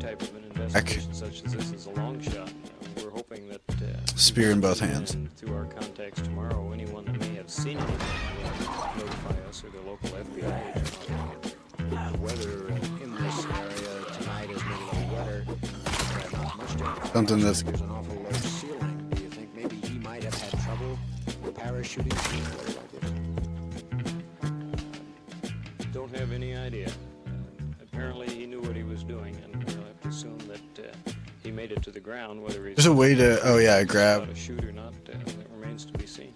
type of an investigation such as this is a long shot. We're hoping that spear in both hands. Through our contacts tomorrow, anyone that may have seen anything will notify us or the local FBI agent. The weather in this area tonight is maybe a little wetter. Not much different. Something that's There's an awful low ceiling. Do you think maybe he might have had trouble parachuting? Don't have any idea. Apparently he knew what he was doing, and we'll have to assume that he made it to the ground. Whether he's there's a way to. Oh yeah, grab. a shoot or not, that remains to be seen.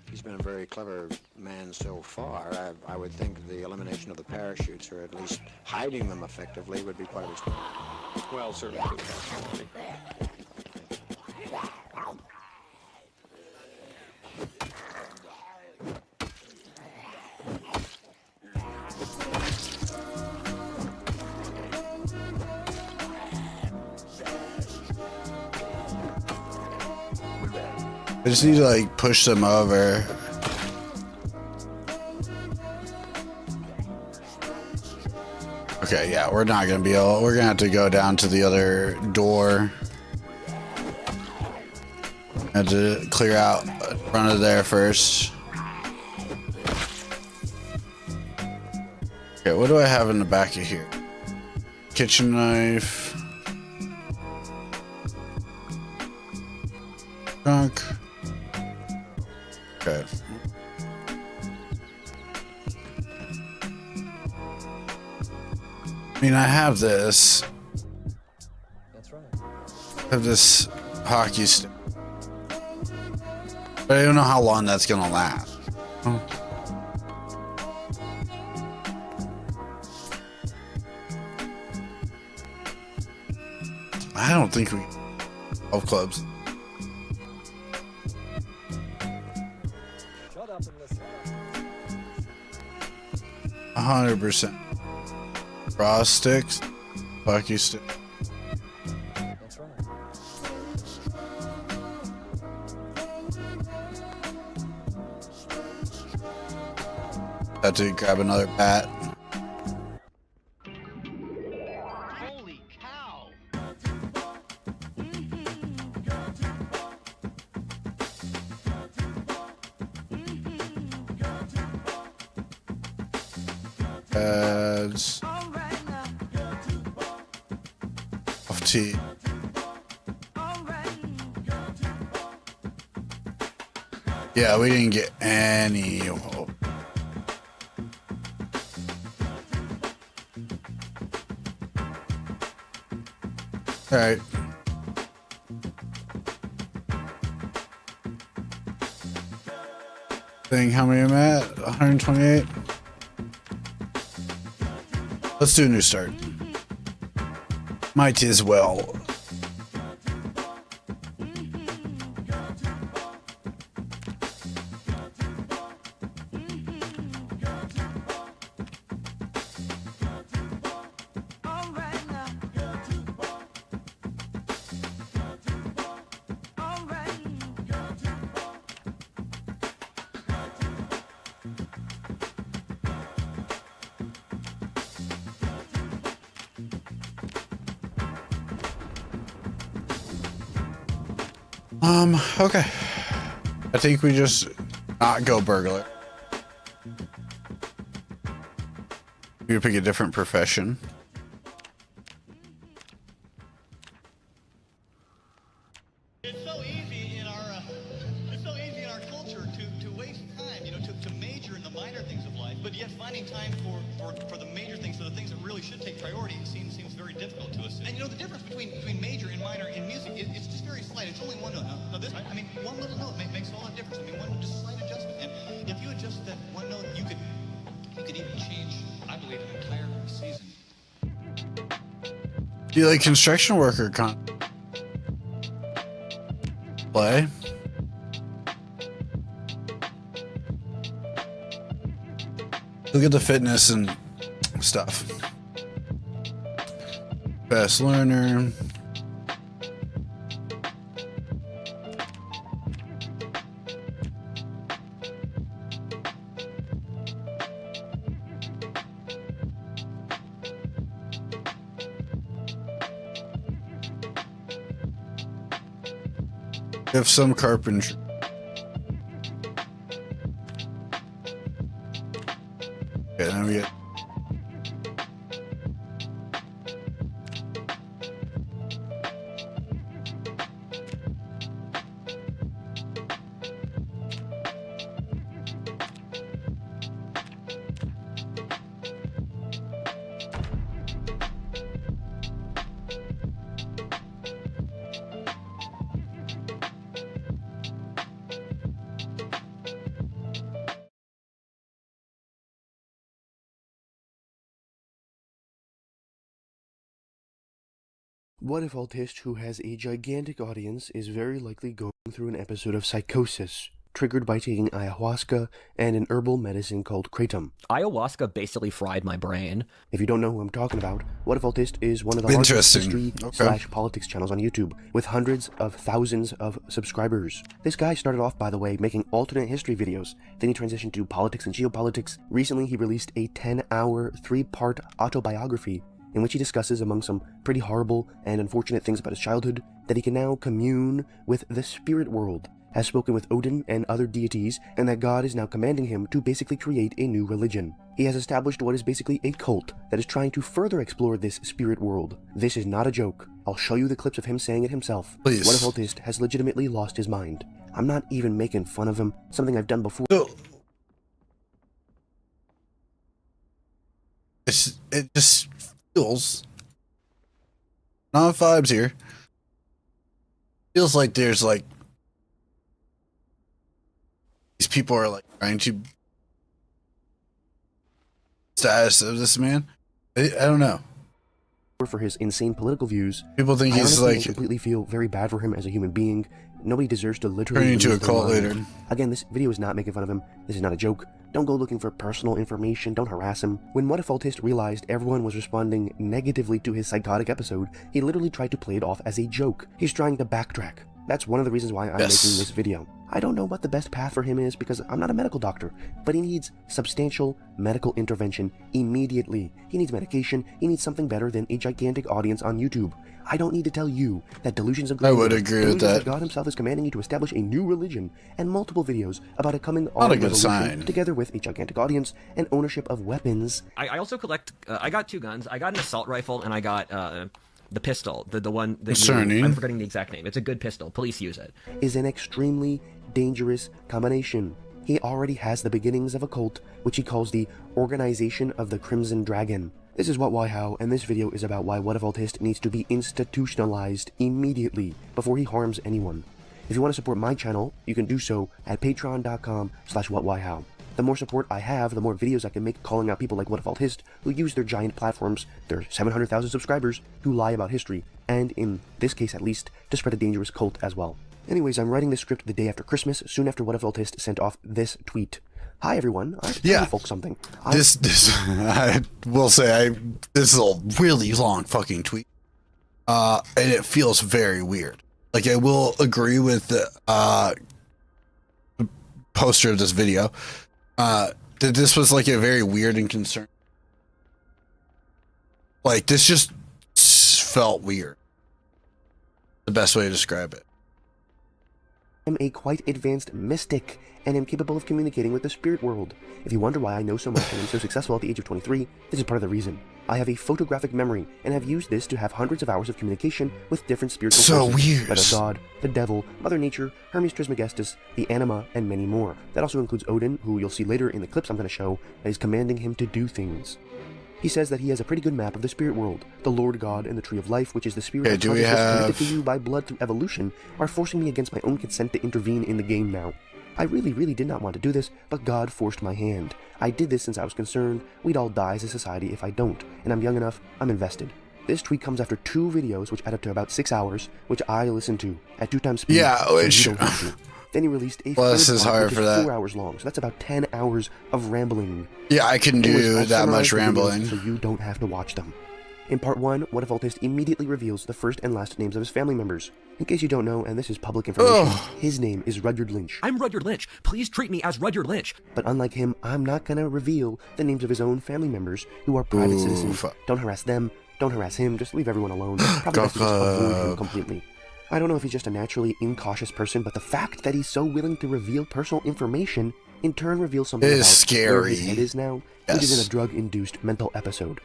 He's been a very clever man so far. I would think the elimination of the parachutes, or at least hiding them effectively, would be part of his plan. Well, certainly good possibility. I just need to like push them over. Okay, yeah, we're not gonna be able. We're gonna have to go down to the other door. Have to clear out in front of there first. Okay, what do I have in the back of here? Kitchen knife. Trunk. Okay. I mean, I have this. That's right. I have this hockey stick. But I don't know how long that's gonna last. Oh. I don't think we 12 clubs. Shut up and listen. 100%. Raw sticks, hockey stick. That's right. Had to grab another bat. Holy cow! Pads. Off tea. Yeah, we didn't get any. All right. Thing, how many am I at? 128. Let's do a new start. Might as well. Okay. I think we just not go burglar. We pick a different profession. It's so easy in our culture to waste time, you know, to major in the minor things of life, but yet finding time for the major things, for the things that really should take priority, seems very difficult to us. And you know, the difference between major and minor in music, it's just very slight. It's only one note. Now this, I mean, one little note makes all the difference. I mean, one just slight adjustment, and if you adjust that one note, you could even change, I believe, an entire season. Do you like construction worker play? Look at the fitness and stuff. Best learner. Have some carpentry. Okay, then we get. What if Altist, who has a gigantic audience, is very likely going through an episode of psychosis, triggered by taking ayahuasca and an herbal medicine called kratom? Ayahuasca basically fried my brain. If you don't know who I'm talking about, What If Altist is one of the largest Interesting. history/politics channels on YouTube, with hundreds of thousands of subscribers. This guy started off, by the way, making alternate history videos. Then he transitioned to politics and geopolitics. Recently, he released a 10-hour, 3-part autobiography in which he discusses, among some pretty horrible and unfortunate things about his childhood, that he can now commune with the spirit world, has spoken with Odin and other deities, and that God is now commanding him to basically create a new religion. He has established what is basically a cult that is trying to further explore this spirit world. This is not a joke. I'll show you the clips of him saying it himself. Please. What if Altist has legitimately lost his mind? I'm not even making fun of him, something I've done before. So, it just feels, not vibes here, feels like there's like these people are like trying to status of this man. I don't know. For his insane political views. People think I he's honestly like completely feel very bad for him as a human being. Nobody deserves to literally turning into a lose their cult mind. later. Again, this video is not making fun of him. This is not a joke. Don't go looking for personal information. Don't harass him. When What If Altist realized everyone was responding negatively to his psychotic episode, he literally tried to play it off as a joke. He's trying to backtrack. That's one of the reasons why I'm making this video. I don't know what the best path for him is because I'm not a medical doctor, but he needs substantial medical intervention immediately. He needs medication. He needs something better than a gigantic audience on YouTube. I don't need to tell you that delusions of grandeur, I would agree with delusions that. God himself is commanding you to establish a new religion, and multiple videos about a coming Not a armed good revolution, sign. together with a gigantic audience and ownership of weapons. I also collect. I got 2 guns. I got an assault rifle and I got the pistol. The one that Concerning. I'm forgetting the exact name. It's a good pistol. Police use it. Is an extremely dangerous combination. He already has the beginnings of a cult, which he calls the Organization of the Crimson Dragon. This is what, why, how, and this video is about why What If Altist needs to be institutionalized immediately before he harms anyone. If you want to support my channel, you can do so at patreon.com/whatwhyhow. The more support I have, the more videos I can make calling out people like What If Altist who use their giant platforms, their 700,000 subscribers, to lie about history, and in this case at least, to spread a dangerous cult as well. Anyways, I'm writing this script the day after Christmas, soon after What If Altist sent off this tweet. Hi everyone, I have to tell you folks something. This I will say this is a really long fucking tweet. And it feels very weird. Like, I will agree with the poster of this video. That this was like a very weird and concerned. Like, this just felt weird. The best way to describe it. I'm a quite advanced mystic and am capable of communicating with the spirit world. If you wonder why I know so much and am so successful at the age of 23, this is part of the reason. I have a photographic memory and have used this to have hundreds of hours of communication with different spiritual forces, weird. whether God, the devil, Mother Nature, Hermes Trismegistus, the Anima, and many more. That also includes Odin, who you'll see later in the clips I'm going to show, that is commanding him to do things. He says that he has a pretty good map of the spirit world. The Lord God and the Tree of Life, which is the spirit of consciousness connected to you by blood through evolution, are forcing me against my own consent to intervene in the game now. I really did not want to do this, but God forced my hand. I did this since I was concerned we'd all die as a society if I don't, and I'm young enough, I'm invested. This tweet comes after 2 videos which add up to about 6 hours, which I listened to at 2 times speed. Yeah, so which... you don't have to. Then he released a Plus third is part, hard which for is that. 4 hours long, so that's about 10 hours of rambling. Yeah, I can do Anyways, I'll that much summarize the videos rambling. so you don't have to watch them. In part 1, What If Altist immediately reveals the first and last names of his family members. In case you don't know, and this is public information, his name is Rudyard Lynch. I'm Rudyard Lynch. Please treat me as Rudyard Lynch. But unlike him, I'm not gonna reveal the names of his own family members who are private citizens. Don't harass them, don't harass him, just leave everyone alone. Probably best to just avoid him completely. I don't know if he's just a naturally incautious person, but the fact that he's so willing to reveal personal information in turn reveals something It about is where his scary. head is now, which is in a drug-induced mental episode.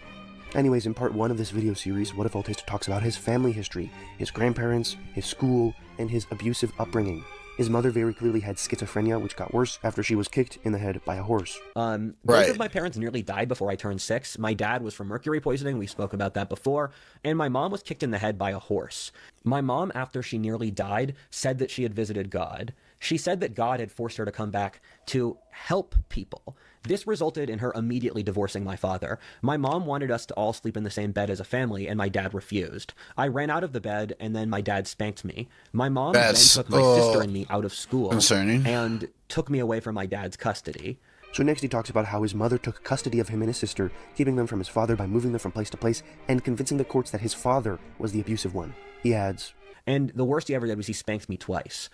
Anyways, in part 1 of this video series, What If Autist talks about his family history, his grandparents, his school, and his abusive upbringing. His mother very clearly had schizophrenia, which got worse after she was kicked in the head by a horse. Both Right. of my parents nearly died before I turned 6. My dad was from mercury poisoning, we spoke about that before, and my mom was kicked in the head by a horse. My mom, after she nearly died, said that she had visited God. She said that God had forced her to come back to help people. This resulted in her immediately divorcing my father. My mom wanted us to all sleep in the same bed as a family, and my dad refused. I ran out of the bed, and then my dad spanked me. My mom then took my sister and me out of school concerning. and took me away from my dad's custody. So next he talks about how his mother took custody of him and his sister, keeping them from his father by moving them from place to place, and convincing the courts that his father was the abusive one. He adds, And the worst he ever did was he spanked me twice.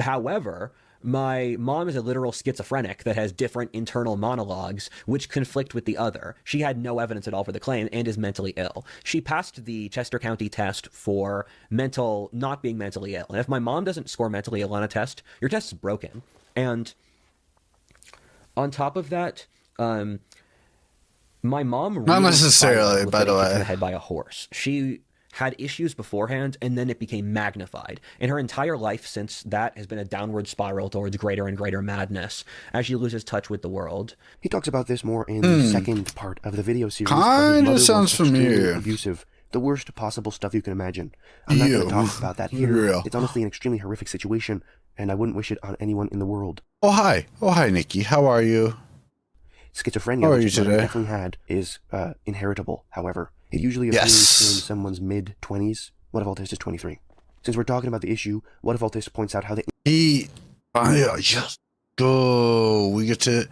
However, my mom is a literal schizophrenic that has different internal monologues which conflict with the other. She had no evidence at all for the claim and is mentally ill. She passed the Chester County test for not being mentally ill. And if my mom doesn't score mentally ill on a test, your test is broken. And on top of that, my mom Not really necessarily, struggled with by the getting kicked in way. the head by a horse. She had issues beforehand, and then it became magnified. And her entire life since that has been a downward spiral towards greater and greater madness as she loses touch with the world. he talks about this more in the second part of the video series. but his Kinda mother was sounds extremely familiar. abusive. The worst possible stuff you can imagine. I'm not going to talk about that here. Real. It's honestly an extremely horrific situation, and I wouldn't wish it on anyone in the world. Oh, hi. Oh, hi, Nikki. How are you? Schizophrenia, How are which you his mother today? definitely had, is inheritable, however. It usually appears Yes. in someone's mid-20s. What if Autist is 23? Since we're talking about the issue, What if Autist points out how the Just go. We get to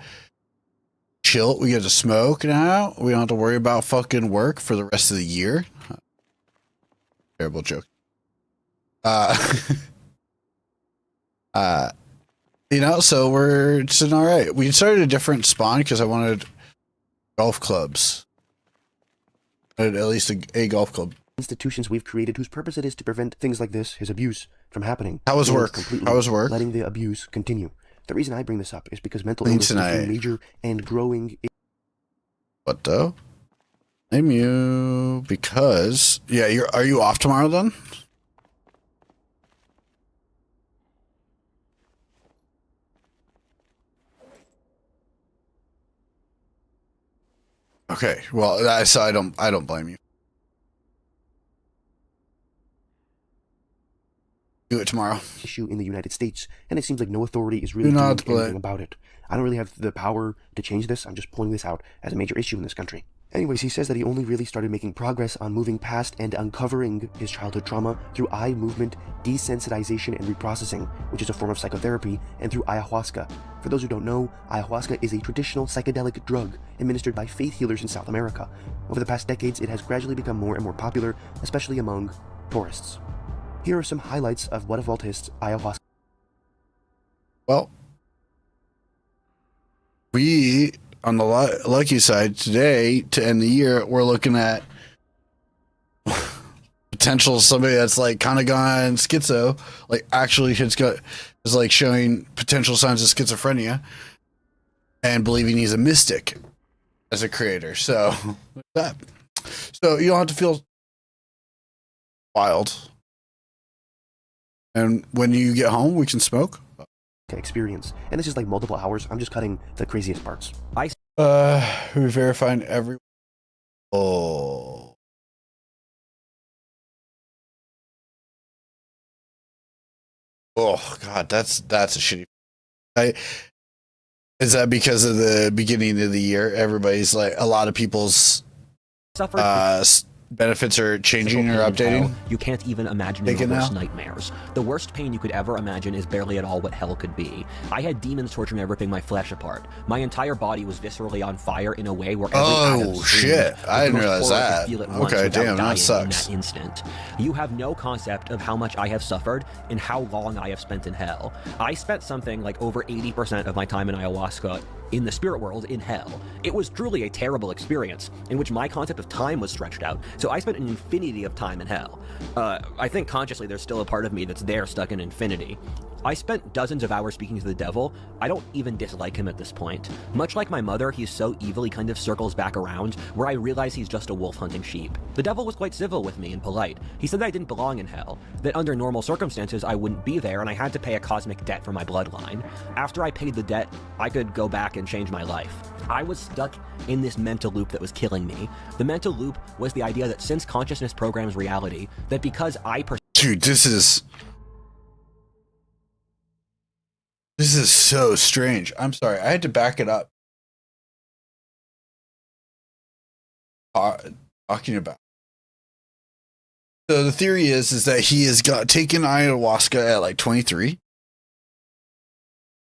chill. We get to smoke now. We don't have to worry about fucking work for the rest of the year. Terrible joke. So we're sitting all right. We started a different spawn because I wanted golf clubs. At least a golf club. institutions we've created whose purpose it is to prevent things like this, his abuse, from happening. How was and work? completely How was work? Letting the abuse continue. The reason I bring this up is because mental Thanks, illness is a tonight. major and growing What though? Name you because are you off tomorrow then? Okay, well I don't blame you. Do it tomorrow. issue in the United States, and it seems like no authority is really Do doing not anything about it. I don't really have the power to change this. I'm just pulling this out as a major issue in this country. Anyways, he says that he only really started making progress on moving past and uncovering his childhood trauma through eye movement, desensitization, and reprocessing, which is a form of psychotherapy, and through ayahuasca. For those who don't know, ayahuasca is a traditional psychedelic drug administered by faith healers in South America. Over the past decades, it has gradually become more and more popular, especially among tourists. Here are some highlights of What If Autist's ayahuasca. Well, we on the lucky side today to end the year, we're looking at potential somebody that's like kind of gone schizo, like actually is like showing potential signs of schizophrenia and believing he's a mystic as a creator. So that, so you don't have to feel wild. And when you get home, we can smoke. experience. And this is like multiple hours. I'm just cutting the craziest parts. We verified every. Oh. Oh God, that's a shitty. Is that because of the beginning of the year? Everybody's like, a lot of people's Suffered benefits are changing or physical pain in updating. hell you can't even imagine Take your it worst now. nightmares. The worst pain you could ever imagine is barely at all what hell could be. I had demons torturing me, ripping my flesh apart. My entire body was viscerally on fire in a way where every atom Oh screamed shit! with I the didn't most realize horror I could that. feel at once Okay, without damn, dying that sucks. in that instant. You have no concept of how much I have suffered and how long I have spent in hell. I spent something like over 80% of my time in ayahuasca in the spirit world in hell. It was truly a terrible experience in which my concept of time was stretched out, so I spent an infinity of time in hell. I think consciously there's still a part of me that's there stuck in infinity. I spent dozens of hours speaking to the devil. I don't even dislike him at this point. Much like my mother, he's so evil he kind of circles back around, where I realize he's just a wolf hunting sheep. The devil was quite civil with me and polite. He said that I didn't belong in hell, that under normal circumstances I wouldn't be there and I had to pay a cosmic debt for my bloodline. After I paid the debt, I could go back and change my life. I was stuck in this mental loop that was killing me. The mental loop was the idea that since consciousness programs reality, that because I Dude, this is so strange. I'm sorry. I had to back it up. Talking about. So the theory is that he has taken ayahuasca at like 23.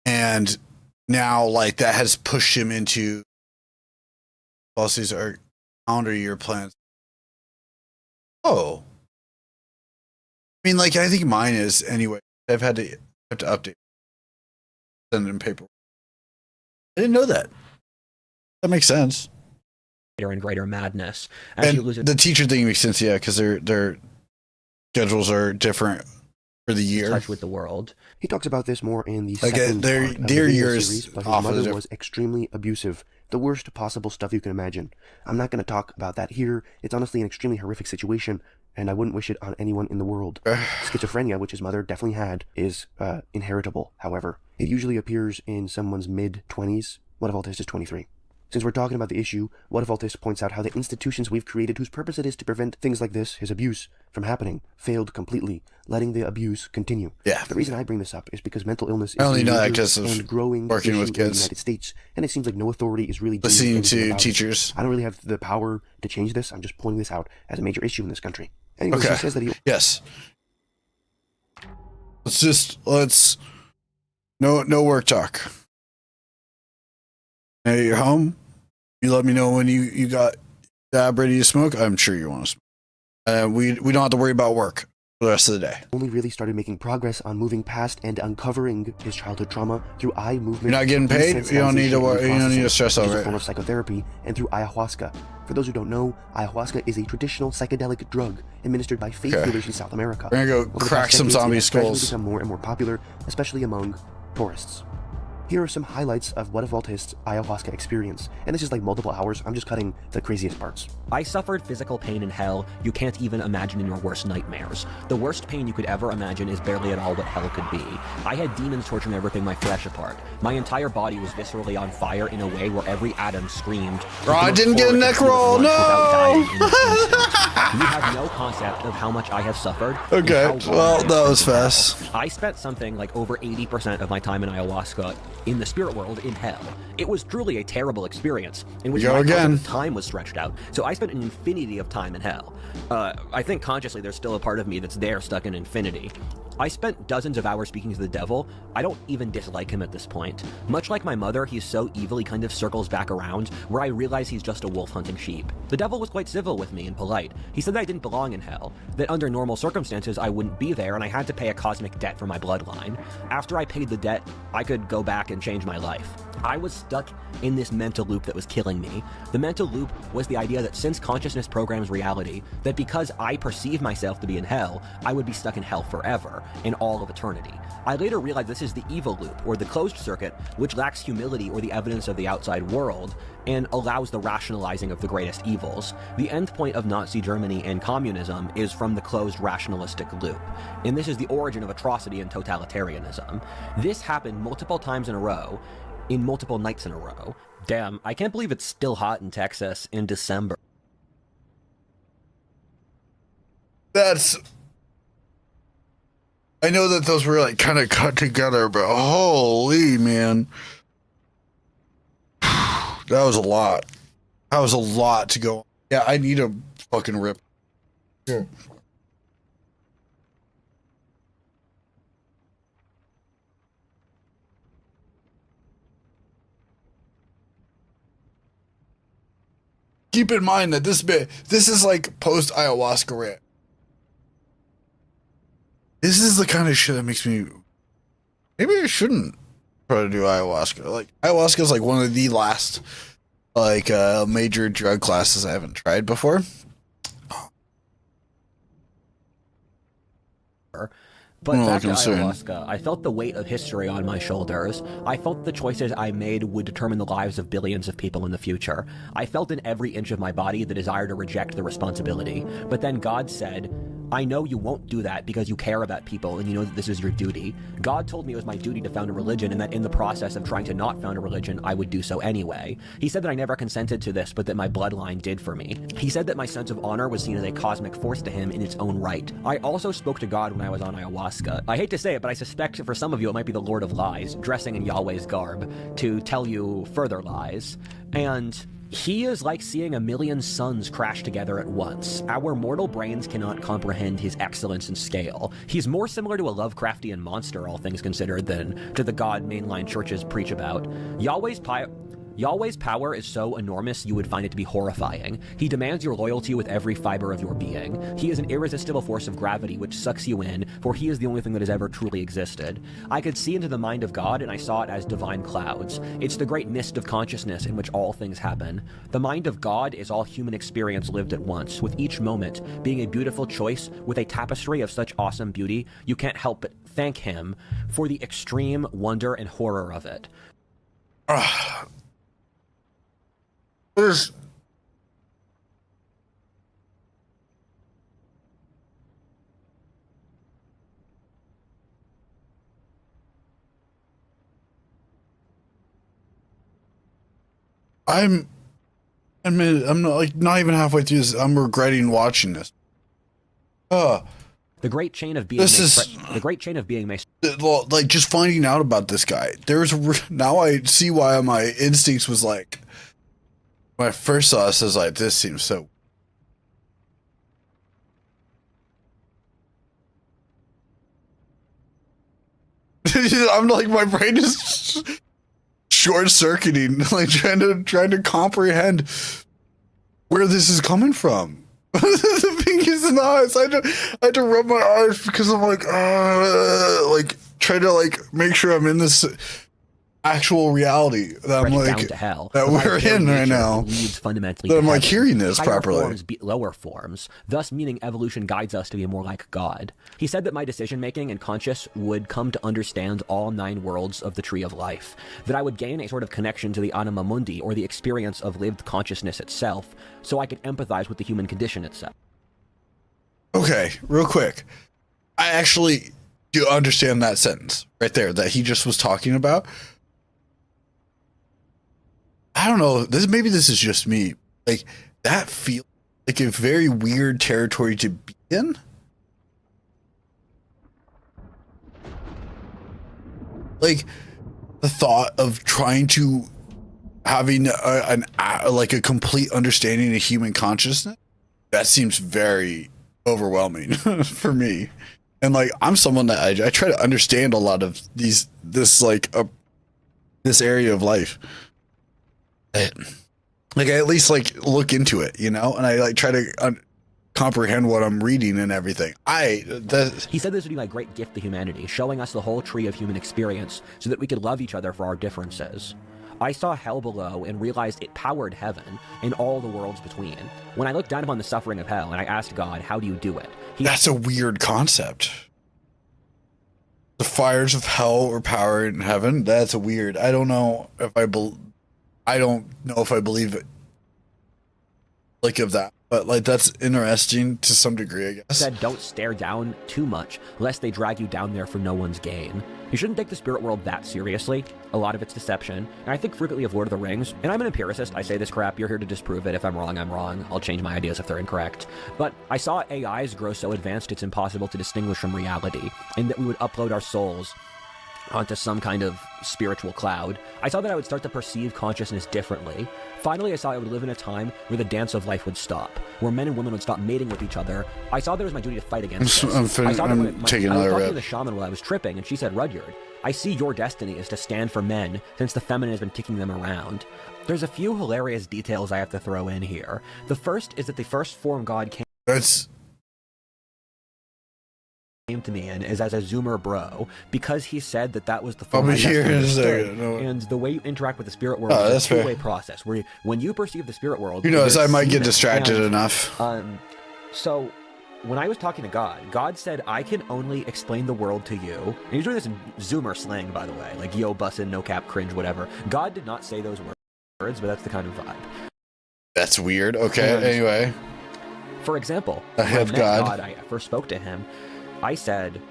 And now like that has pushed him into policies or calendar year plans. Oh. I mean, like I think mine is anyway. I've had to update. Send in paper. I didn't know that. That makes sense. and greater madness. And the teacher thing makes sense, yeah, because their schedules are different for the year. Touch with the world. He talks about this more in the Like second part of the their video years series, but his off of mother the- was extremely abusive. The worst possible stuff you can imagine. I'm not going to talk about that here. It's honestly an extremely horrific situation, and I wouldn't wish it on anyone in the world. Schizophrenia, which his mother definitely had, is inheritable, however. It usually appears in someone's mid-20s. What if Autist is 23? Since we're talking about the issue, What If Autist points out how the institutions we've created whose purpose it is to prevent things like this, his abuse, from happening, failed completely, letting the abuse continue. Yeah. The reason I bring this up is because mental illness is I only a know that major 'cause of and growing working issue with in the kids. United States, and it seems like no authority is really doing Listening anything to about it. teachers. I don't really have the power to change this. I'm just pointing this out as a major issue in this country. Anyways, Okay. he says that he Yes. Let's no work talk. Now you're home. You let me know when you got dab ready to smoke. I'm sure you want to smoke. We don't have to worry about work for the rest of the day. only really started making progress on moving past and uncovering his childhood trauma through eye movement. You're not getting paid? You don't need to desensitization, worry- you and don't need to processing, stress which is over a it. form of psychotherapy, and through ayahuasca. For those who don't know, ayahuasca is a traditional psychedelic drug administered by faith Okay. healers in South America. We're gonna go Over the crack past some decades, it zombie has gradually skulls. become more and more popular, especially among tourists. Here are some highlights of What If Autist's ayahuasca experience, and this is like multiple hours. I'm just cutting the craziest parts. I suffered physical pain in hell you can't even imagine in your worst nightmares. The worst pain you could ever imagine is barely at all what hell could be. I had demons torturing and ripping my flesh apart. My entire body was viscerally on fire in a way where every atom screamed. Bro, I didn't get a neck roll, no! You have no concept of how much I have suffered. and Okay, how long well, I have that was spent in hell. fast. I spent something like over 80% of my time in ayahuasca in the spirit world in hell. It was truly a terrible experience in which You go my concept again. of time was stretched out, so I spent an infinity of time in hell. I think consciously there's still a part of me that's there stuck in infinity. I spent dozens of hours speaking to the devil. I don't even dislike him at this point. Much like my mother, he's so evil he kind of circles back around, where I realize he's just a wolf hunting sheep. The devil was quite civil with me and polite. He said that I didn't belong in hell, that under normal circumstances I wouldn't be there and I had to pay a cosmic debt for my bloodline. After I paid the debt, I could go back and change my life. I was stuck in this mental loop that was killing me. The mental loop was the idea that since consciousness programs reality, that because I perceive myself to be in hell, I would be stuck in hell forever, in all of eternity. I later realized this is the evil loop, or the closed circuit, which lacks humility or the evidence of the outside world, and allows the rationalizing of the greatest evils. The end point of Nazi Germany and communism is from the closed rationalistic loop, and this is the origin of atrocity and totalitarianism. This happened multiple times in a row, in multiple nights in a row. Damn, I can't believe it's still hot in Texas in December. I know that those were like kind of cut together, but holy man. That was a lot. That was a lot to go. Yeah, I need a fucking rip. Yeah. Keep in mind that this is like post ayahuasca rant. This is the kind of shit that makes me. Maybe I shouldn't. try to do ayahuasca. Like ayahuasca is like one of the last like major drug classes I haven't tried before. But No back to concern. ayahuasca, I felt the weight of history on my shoulders. I felt the choices I made would determine the lives of billions of people in the future. I felt in every inch of my body the desire to reject the responsibility. But then God said, I know you won't do that because you care about people and you know that this is your duty. God told me it was my duty to found a religion and that in the process of trying to not found a religion, I would do so anyway. He said that I never consented to this, but that my bloodline did for me. He said that my sense of honor was seen as a cosmic force to him in its own right. I also spoke to God when I was on ayahuasca. I hate to say it, but I suspect for some of you it might be the Lord of Lies, dressing in Yahweh's garb, to tell you further lies. And he is like seeing a million suns crash together at once. Our mortal brains cannot comprehend his excellence and scale. He's more similar to a Lovecraftian monster, all things considered, than to the god mainline churches preach about. Yahweh's power is so enormous you would find it to be horrifying. He demands your loyalty with every fiber of your being. He is an irresistible force of gravity which sucks you in, for he is the only thing that has ever truly existed. I could see into the mind of God, and I saw it as divine clouds. It's the great mist of consciousness in which all things happen. The mind of God is all human experience lived at once, with each moment being a beautiful choice with a tapestry of such awesome beauty, you can't help but thank him for the extreme wonder and horror of it. There's I'm not like not even halfway through this. I'm regretting watching this. The great chain of being the great chain of being may like just finding out about this guy. Now I see why my instincts was like when I first saw this, I was like, this seems so. I'm like, my brain is short circuiting, like trying to comprehend where this is coming from. The thing is in the eyes. I had to rub my eyes because I'm like trying to like make sure I'm in this actual reality that I'm like down to hell. that we're in right now. Leads fundamentally that I'm to like heaven. hearing this Higher properly. Forms beat lower forms, thus meaning evolution guides us to be more like God. He said that my decision making and conscious would come to understand all 9 worlds of the tree of life. That I would gain a sort of connection to the anima mundi, or the experience of lived consciousness itself, so I could empathize with the human condition itself. Okay, real quick. I actually do understand that sentence right there that he just was talking about. I don't know. Maybe this is just me. Like that feels like a very weird territory to be in. Like the thought of trying to having a complete understanding of human consciousness. That seems very overwhelming for me. And like I'm someone that I try to understand a lot of this area of life. Like I at least like look into it, you know, and I like try to comprehend what I'm reading and everything. He said this would be my great gift to humanity, showing us the whole tree of human experience so that we could love each other for our differences. I saw hell below and realized it powered heaven and all the worlds between. When I looked down upon the suffering of hell and I asked God, how do you do it? That's a weird concept. The fires of hell or power in heaven. That's a weird. I don't know if I believe it. Like of that, but like that's interesting to some degree, I guess. Said don't stare down too much, lest they drag you down there for no one's gain. You shouldn't take the spirit world that seriously. A lot of it's deception, and I think frequently of Lord of the Rings. And I'm an empiricist. I say this crap. You're here to disprove it. If I'm wrong, I'm wrong. I'll change my ideas if they're incorrect. But I saw AIs grow so advanced it's impossible to distinguish from reality, and that we would upload our souls onto some kind of spiritual cloud. I saw that I would start to perceive consciousness differently. Finally, I saw I would live in a time where the dance of life would stop, where men and women would stop mating with each other. I saw that it was my duty to fight against this. I was talking to the shaman while I was tripping, and she said, Rudyard, I see your destiny is to stand for men, since the feminine has been kicking them around. There's a few hilarious details I have to throw in here. The first is that the first form God came... That's came to me in is as a Zoomer bro, because he said that was the form I'll I be best here in a understood. second. No. And the way you interact with the spirit world Oh, is that's a fair. two-way process, where when you perceive the spirit world, You notice you're I might get seeing it. distracted And, enough. So when I was talking to God, God said, I can only explain the world to you. And he was doing this in Zoomer slang, by the way, like yo, bussin', no cap, cringe, whatever. God did not say those words, but that's the kind of vibe. That's weird. Okay, And- anyway. For example, I when have met God. I first spoke to him, I said,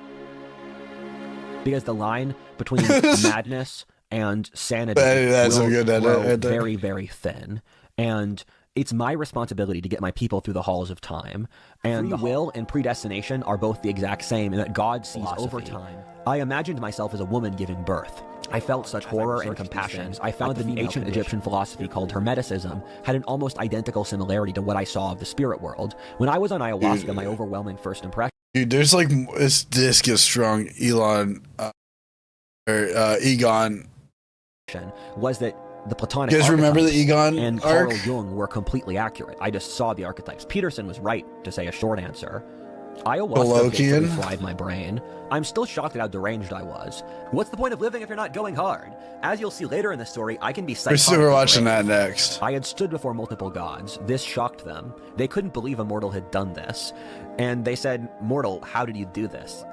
because the line between madness and sanity That's will a good grow edit. very, very thin. And it's my responsibility to get my people through the halls of time. And free will and predestination are both the exact same in that God sees over time. I imagined myself as a woman giving birth. I felt such horror and compassion. I found that the ancient Egyptian philosophy called Hermeticism had an almost identical similarity to what I saw of the spirit world. When I was on ayahuasca, my overwhelming first impression Dude, there's like this disc is strong. Egon. was that the Platonic You guys remember the archetypes Egon and arc? Carl Jung were completely accurate. I just saw the archetypes. Peterson was right to say a short answer. Ayahuasca basically Coloquian? fried my brain. I'm still shocked at how deranged I was. What's the point of living if you're not going hard? As you'll see later in the story, I can be We're psychotic. still watching deranged. that next. I had stood before multiple gods. This shocked them. They couldn't believe a mortal had done this. And they said, "Mortal, how did you do this?"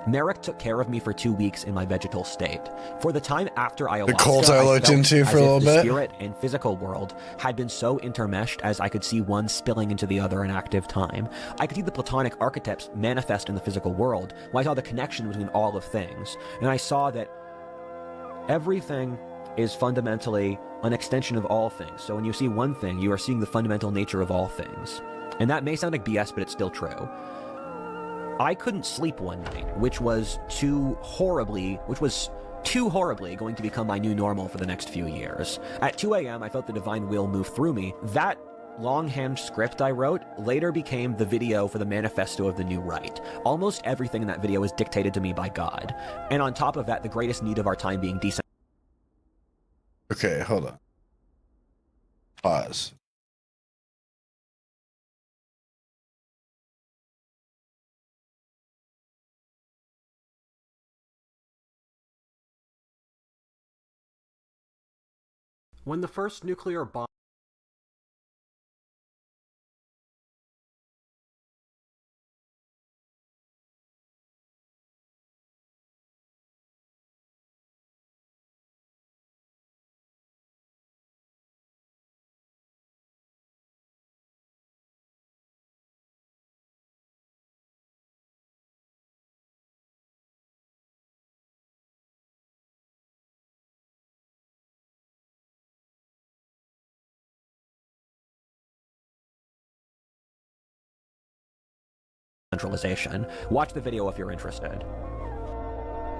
Merrick took care of me for 2 weeks in my vegetal state. For the time after ayahuasca, cult I looked felt into as for a if little the bit. spirit and physical world had been so intermeshed as I could see one spilling into the other in active time. I could see the Platonic archetypes manifest in the physical world, when I saw the connection between all of things. And I saw that everything is fundamentally an extension of all things. So when you see one thing, you are seeing the fundamental nature of all things. And that may sound like BS, but it's still true. I couldn't sleep one night, which was too horribly going to become my new normal for the next few years. At 2 a.m., I felt the divine will move through me. That longhand script I wrote later became the video for the manifesto of the new right. Almost everything in that video was dictated to me by God. And on top of that, the greatest need of our time being decent. Okay, hold on. Pause. When the first nuclear bomb centralization. Watch the video if you're interested.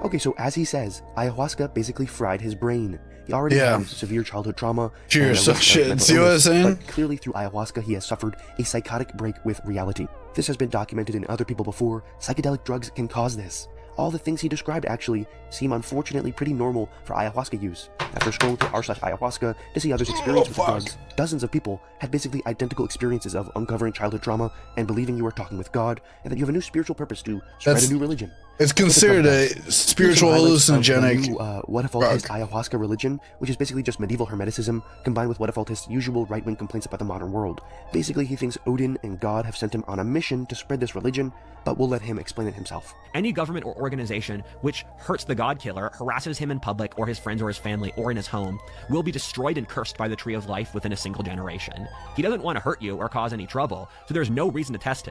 Okay, so as he says, ayahuasca basically fried his brain. He already Yeah. has severe childhood trauma. Cheers, and a so risk of shit. mental See what I'm illness, saying? But clearly through ayahuasca, he has suffered a psychotic break with reality. This has been documented in other people before. Psychedelic drugs can cause this. All the things he described actually seem unfortunately pretty normal for ayahuasca use. After scrolling through r/ayahuasca to see others' experience with the drugs, dozens of people had basically identical experiences of uncovering childhood trauma and believing you were talking with God and that you have a new spiritual purpose to spread That's- a new religion. It's considered a Here's spiritual some highlights of the hallucinogenic. new, what if drug. ayahuasca religion, which is basically just medieval hermeticism combined with what if usual right-wing complaints about the modern world. Basically, he thinks Odin and God have sent him on a mission to spread this religion, but we'll let him explain it himself. Any government or organization which hurts the God Killer, harasses him in public or his friends or his family or in his home, will be destroyed and cursed by the Tree of Life within a single generation. He doesn't want to hurt you or cause any trouble, so there's no reason to test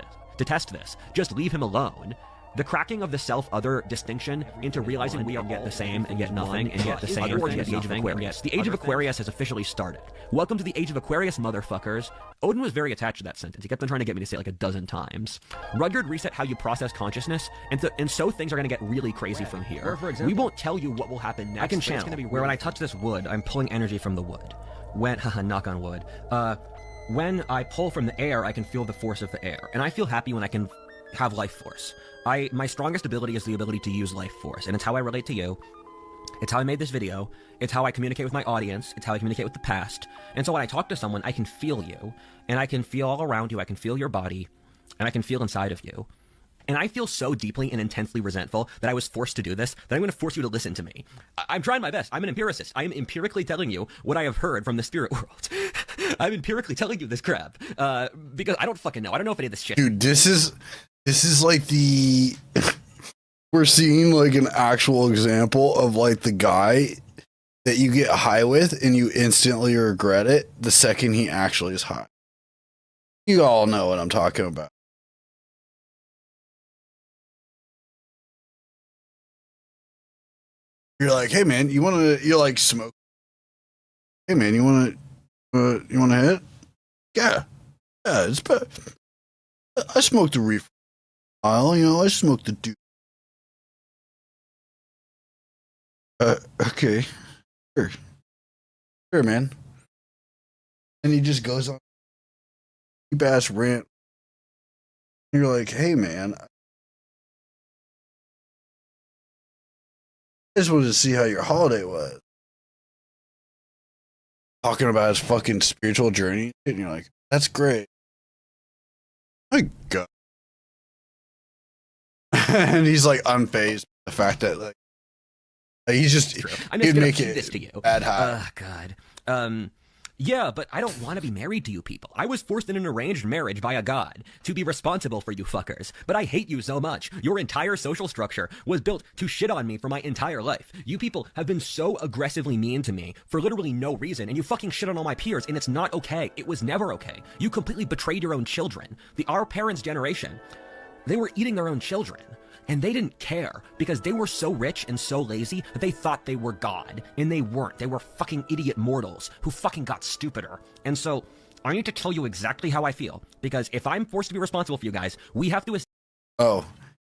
this. Just leave him alone. The cracking of the self-other distinction into realizing we are yet the same and yet nothing and yet the same and yet the Age of Aquarius. The Age of Aquarius has officially started. Welcome to the Age of Aquarius, motherfuckers. Odin was very attached to that sentence. He kept on trying to get me to say it like a dozen times. Rudyard reset how you process consciousness, and so things are going to get really crazy from here. We won't tell you what will happen next. I can channel, where when I touch this wood, I'm pulling energy from the wood. When, knock on wood. When I pull from the air, I can feel the force of the air. And I feel happy when I can have life force. My strongest ability is the ability to use life force, and it's how I relate to you. It's how I made this video. It's how I communicate with my audience. It's how I communicate with the past. And so when I talk to someone, I can feel you, and I can feel all around you. I can feel your body, and I can feel inside of you. And I feel so deeply and intensely resentful that I was forced to do this that I'm going to force you to listen to me. I'm trying my best. I'm an empiricist. I am empirically telling you what I have heard from the spirit world. I'm empirically telling you this crap because I don't fucking know. I don't know if any of this shit. Dude, this is like the we're seeing like an actual example of like the guy that you get high with and you instantly regret it the second he actually is high. You all know what I'm talking about. You're like, hey man, you're like smoke. Hey man, you wanna hit? Yeah, it's bad. I smoked the reefer. I smoked the dude. Okay, sure, man. And he just goes on a bass rant. And you're like, hey man, I just wanted to see how your holiday was. Talking about his fucking spiritual journey, and you're like, that's great. My God. And he's like unfazed by the fact that like he's just I'm just he'd gonna make feed it this to you. bad high. Oh God. Yeah, but I don't want to be married to you people. I was forced in an arranged marriage by a god to be responsible for you fuckers. But I hate you so much. Your entire social structure was built to shit on me for my entire life. You people have been so aggressively mean to me for literally no reason, and you fucking shit on all my peers, and it's not okay. It was never okay. You completely betrayed your own children. Our parents' generation, they were eating their own children. And they didn't care because they were so rich and so lazy that they thought they were God. And they weren't. They were fucking idiot mortals who fucking got stupider. And so I need to tell you exactly how I feel. Because if I'm forced to be responsible for you guys, we have to... Oh,